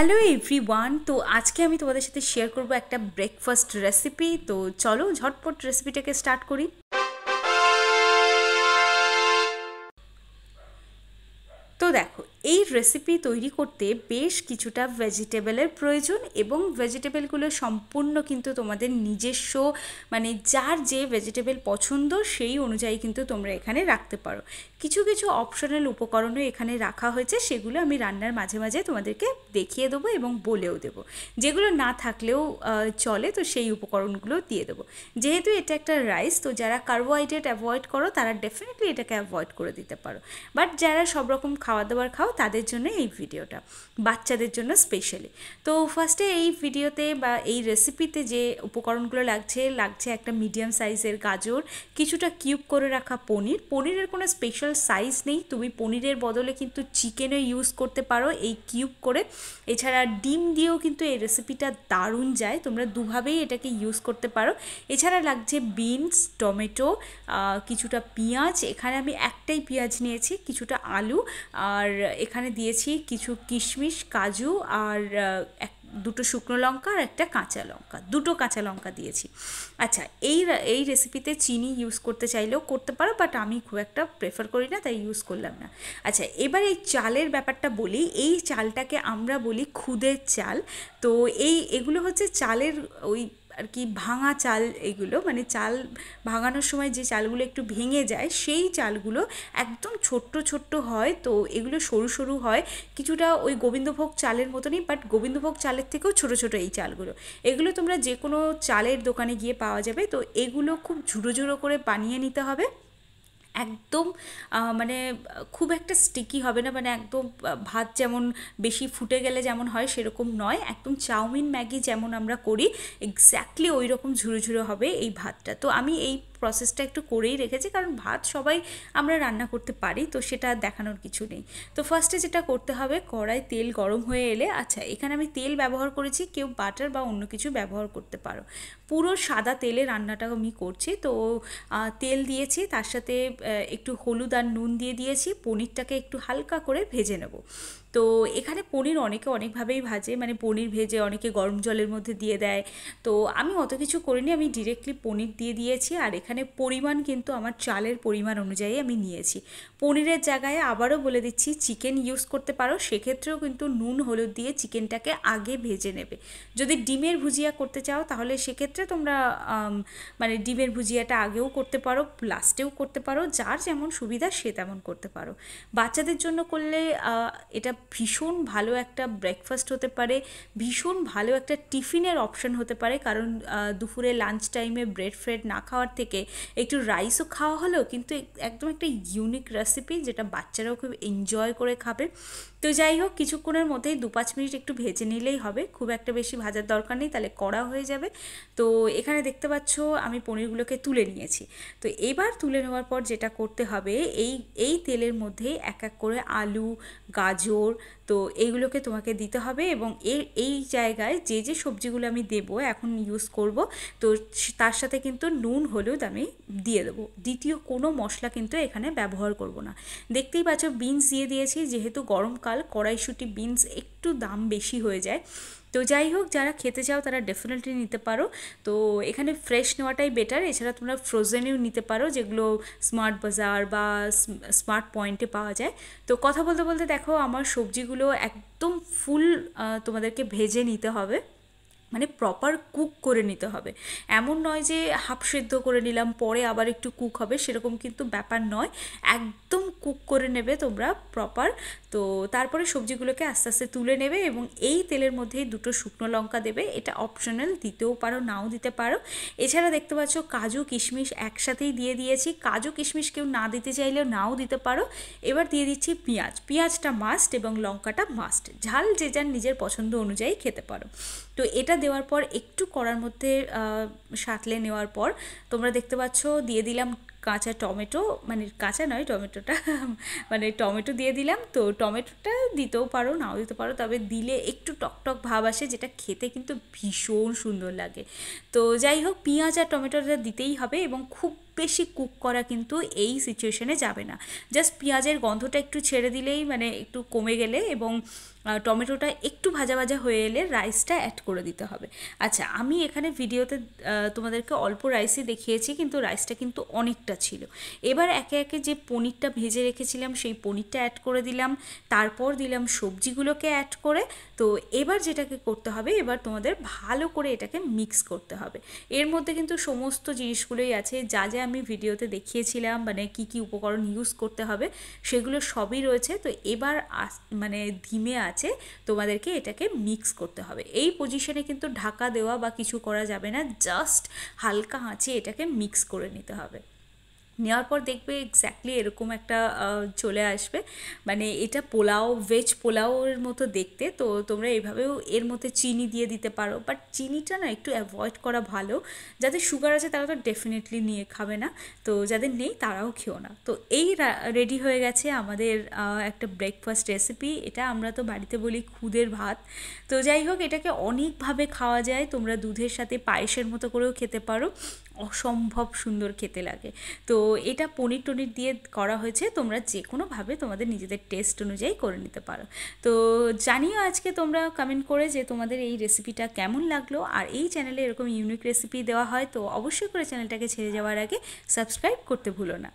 Hello everyone. তো আজকে আমি তোমাদের সাথে শেয়ার করব একটা ব্রেকফাস্ট রেসিপি। তো চলো ঝটপট রেসিপিটাকে স্টার্ট করি। তো দেখো, এই রেসিপি তৈরি করতে বেশ কিছুটা ভেজিটেবলের প্রয়োজন এবং ভেজিটেবলগুলো সম্পূর্ণ কিন্তু তোমাদের নিজস্ব, মানে যার যে ভেজিটেবল পছন্দ সেই অনুযায়ী কিন্তু তোমরা এখানে রাখতে পারো। কিছু কিছু অপশনাল উপকরণও এখানে রাখা হয়েছে, সেগুলো আমি রান্নার মাঝে মাঝে তোমাদেরকে দেখিয়ে দেবো এবং বলেও দেবো। যেগুলো না থাকলেও চলে, তো সেই উপকরণগুলো দিয়ে দেবো। যেহেতু এটা একটা রাইস, তো যারা কার্বোহাইড্রেট অ্যাভয়েড করো তারা ডেফিনেটলি এটাকে অ্যাভয়েড করে দিতে পারো। বাট যারা সব রকম খাওয়া দাওয়ার খাও তাদের জন্য এই ভিডিওটা, বাচ্চাদের জন্য স্পেশালি। তো ফার্স্টে এই ভিডিওতে বা এই রেসিপিতে যে উপকরণগুলো লাগছে একটা মিডিয়াম সাইজের গাজর, কিছুটা কিউব করে রাখা পনিরের কোনো স্পেশাল সাইজ নেই, তুমি পনিরের বদলে কিন্তু চিকেনও ইউজ করতে পারো এই কিউব করে। এছাড়া ডিম দিয়েও কিন্তু এই রেসিপিটা দারুণ যায়, তোমরা দুভাবেই এটাকে ইউজ করতে পারো। এছাড়া লাগছে বিনস, টমেটো, কিছুটা পেঁয়াজ, এখানে আমি একটাই পেঁয়াজ নিয়েছি, কিছুটা আলু, আর এখানে দিয়েছি কিছু কিশমিশ, কাজু, আর দুটো শুকনো লঙ্কা আর একটা কাঁচা লঙ্কা, দুটো কাঁচা লঙ্কা দিয়েছি। আচ্ছা, এই রেসিপিতে চিনি ইউজ করতে চাইলেও করতে পারো, বাট আমি খুব একটা প্রেফার করি না, তাই ইউজ করলাম না। আচ্ছা, এবার এই চালের ব্যাপারটা বলি। এই চালটাকে আমরা বলি খুদের চাল। তো এগুলো হচ্ছে চালের ওই আর কি ভাঙা চাল, এগুলো মানে চাল ভাঙানোর সময় যে চালগুলো একটু ভেঙে যায় সেই চালগুলো একদম ছোট্ট ছোট্ট হয়। তো এগুলো সরু সরু হয়, কিছুটা ওই গোবিন্দভোগ চালের মতনই, বাট গোবিন্দভোগ চালের থেকেও ছোট ছোট এই চালগুলো। এগুলো তোমরা যে কোনো চালের দোকানে গিয়ে পাওয়া যাবে। তো এগুলো খুব ঝুড়ো ঝুড়ো করে বানিয়ে নিতে হবে, একদম মানে খুব একটা স্টিকি হবে না, মানে একদম ভাত যেমন বেশি ফুটে গেলে যেমন হয় সেরকম নয়, একদম চাউমিন ম্যাগি যেমন আমরা করি এক্স্যাক্টলি ওই রকম ঝুরো ঝুরো হবে এই ভাতটা। তো আমি এই প্রসেসটা একটু করেই রেখেছি, কারণ ভাত সবাই আমরা রান্না করতে পারি, তো সেটা দেখানোর কিছু নেই। তো ফার্স্টে যেটা করতে হবে, কড়াই তেল গরম হয়ে এলে, আচ্ছা এখানে আমি তেল ব্যবহার করেছি, কেউ বাটার বা অন্য কিছু ব্যবহার করতে পারো। পুরো সাদা তেলে রান্নাটা আমি করছি। তো তেল দিয়েছি, তার সাথে একটু হলুদ আর নুন দিয়ে দিয়েছি, পনিরটাকে একটু হালকা করে ভেজে নেব। তো এখানে পনির অনেকে অনেকভাবেই ভাজে, মানে পনির ভেজে অনেকে গরম জলের মধ্যে দিয়ে দেয়। তো আমি অত কিছু করিনি, আমি ডিরেক্টলি পনির দিয়ে দিয়েছি। আর এখানে পরিমাণ কিন্তু আমার চালের পরিমাণ অনুযায়ী আমি নিয়েছি। পনিরের জায়গায় আবারও বলে দিচ্ছি, চিকেন ইউজ করতে পারো, সেক্ষেত্রেও কিন্তু নুন হলুদ দিয়ে চিকেনটাকে আগে ভেজে নেবে। যদি ডিমের ভুজিয়া করতে চাও তাহলে সেক্ষেত্রে তোমরা মানে ডিমের ভুজিয়াটা আগেও করতে পারো, লাস্টেও করতে পারো, যার যেমন সুবিধা সে তেমন করতে পারো। বাচ্চাদের জন্য করলে এটা ভীষণ ভালো একটা ব্রেকফাস্ট হতে পারে, ভীষণ ভালো একটা টিফিনের অপশন হতে পারে। কারণ দুপুরে লাঞ্চ টাইমে ব্রেড ফ্রেড না খাওয়ার থেকে একটু রাইসও খাওয়া হলো, কিন্তু একদম একটা ইউনিক রেসিপি যেটা বাচ্চারাও খুব এনজয় করে খাবে। তো যাই হোক, কিছুক্ষণের মধ্যেই 2-5 মিনিট একটু ভেজে নিলেই হবে, খুব একটা বেশি ভাজার দরকার নেই, তাহলে কড়া হয়ে যাবে। তো এখানে দেখতে পাচ্ছ আমি পনিরগুলোকে তুলে নিয়েছি। তো এবার তুলে নেওয়ার পর যেটা করতে হবে, এই তেলের মধ্যে এক এক করে আলু, গাজর, তো এইগুলোকে তোমাকে দিতে হবে। এবং এই জায়গায় যে যে সবজিগুলো আমি দেবো এখন ইউজ করব, তো তার সাথে কিন্তু নুন হলুদ আমি দিয়ে দেবো। দ্বিতীয় কোনো মশলা কিন্তু এখানে ব্যবহার করব না। দেখতেই পাচ্ছ বিনস দিয়ে দিয়েছি, যেহেতু গরমকাল কড়াইশুঁটি বিনস একটু দাম বেশি হয়ে যায়। তো যাই হোক, যারা খেতে চাও তারা ডেফিনেটলি নিতে পারো। তো এখানে ফ্রেশ নেওয়াটাই বেটার, এছাড়া তোমরা ফ্রোজেনেও নিতে পারো, যেগুলো স্মার্ট বাজার বা স্মার্ট পয়েন্টে পাওয়া যায়। তো কথা বলতে বলতে দেখো আমার সবজিগুলো একদম ফুল তোমাদেরকে ভেজে নিতে হবে, মানে প্রপার কুক করে নিতে হবে। এমন নয় যে হাফ সেদ্ধ করে নিলাম পরে আবার একটু কুক হবে, সেরকম কিন্তু ব্যাপার নয়, একদম কুক করে নেবে তোমরা প্রপার। তো তারপরে সবজিগুলোকে আস্তে আস্তে তুলে নেবে এবং এই তেলের মধ্যেই দুটো শুকনো লঙ্কা দেবে, এটা অপশনাল, দিতেও পারো নাও দিতে পারো। এছাড়া দেখতে পাচ্ছ কাজু কিশমিশ একসাথেই দিয়ে দিয়েছি, কাজু কিশমিশ কেউ না দিতে চাইলেও নাও দিতে পারো। এবার দিয়ে দিচ্ছি পেঁয়াজটা মাস্ট এবং লঙ্কাটা মাস্ট, ঝাল যে যার নিজের পছন্দ অনুযায়ী খেতে পারো। তো এটা দেওয়ার পর একটু কড়ার মধ্যে সাঁতলে নেওয়ার পর তোমরা দেখতে পাচ্ছ দিয়ে দিলাম কাঁচা টমেটো, মানে কাঁচা নয় টমেটোটা মানে টমেটো দিয়ে দিলাম। তো টমেটোটা দিতেও পারো নাও দিতে পারো, তবে দিলে একটু টকটক ভাব আসে, যেটা খেতে কিন্তু ভীষণ সুন্দর লাগে। তো যাই হোক, পেঁয়াজ আর টমেটোটা দিতেই হবে এবং খুব বেশি কুক করা কিন্তু এই সিচুয়েশনে যাবে না। জাস্ট পেঁয়াজের গন্ধটা একটু ছেড়ে দিলেই, মানে একটু কমে গেলে এবং টমেটোটা একটু ভাজা ভাজা হয়ে এলে রাইসটা অ্যাড করে দিতে হবে। আচ্ছা, আমি এখানে ভিডিওতে তোমাদেরকে অল্প রাইসই দেখিয়েছি, কিন্তু রাইসটা কিন্তু অনেকটা ছিল। এবার একে একে যে পনিরটা ভেজে রেখেছিলাম সেই পনিরটা অ্যাড করে দিলাম, তারপর দিলাম সবজিগুলোকে অ্যাড করে। তো এবার যেটাকে করতে হবে, এবার তোমাদের ভালো করে এটাকে মিক্স করতে হবে। এর মধ্যে কিন্তু সমস্ত জিনিসগুলোই আছে, যা যা আমি ভিডিওতে দেখিয়েছিলাম, মানে কি কি উপকরণ ইউজ করতে হবে সেগুলো সবই রয়েছে। তো এবার মানে ধিমে আছে তোমাদেরকে এটাকে মিক্স করতে হবে। এই পজিশনে কিন্তু ঢাকা দেওয়া বা কিছু করা যাবে না, জাস্ট হালকা আঁচে এটাকে মিক্স করে নিতে হবে। নেওয়ার পর দেখবে এক্স্যাক্টলি এরকম একটা চলে আসবে, মানে এটা পোলাও, ভেজ পোলাওয়ের মতো দেখতে। তো তোমরা এভাবেও এর মধ্যে চিনি দিয়ে দিতে পারো, বাট চিনিটা না একটু অ্যাভয়েড করা ভালো। যাদের সুগার আছে তারা তো ডেফিনেটলি নিয়ে খাবে না, তো যাদের নেই তারাও খেও না। তো এই রেডি হয়ে গেছে আমাদের একটা ব্রেকফাস্ট রেসিপি। এটা আমরা তো বাড়িতে বলি খুদের ভাত। তো যাই হোক, এটাকে অনেকভাবে খাওয়া যায়, তোমরা দুধের সাথে পায়েসের মতো করেও খেতে পারো, অসম্ভব সুন্দর খেতে লাগে। তো এটা পনির টনির দিয়ে করা হয়েছে, তোমরা যে কোনোভাবে তোমাদের নিজেদের টেস্ট অনুযায়ী করে নিতে পারো। তো জানিও আজকে তোমরা কমেন্ট করে যে তোমাদের এই রেসিপিটা কেমন লাগলো। আর এই চ্যানেলে এরকম ইউনিক রেসিপি দেওয়া হয়, তো অবশ্যই করে চ্যানেলটাকে ছেড়ে যাওয়ার আগে সাবস্ক্রাইব করতে ভুলো না।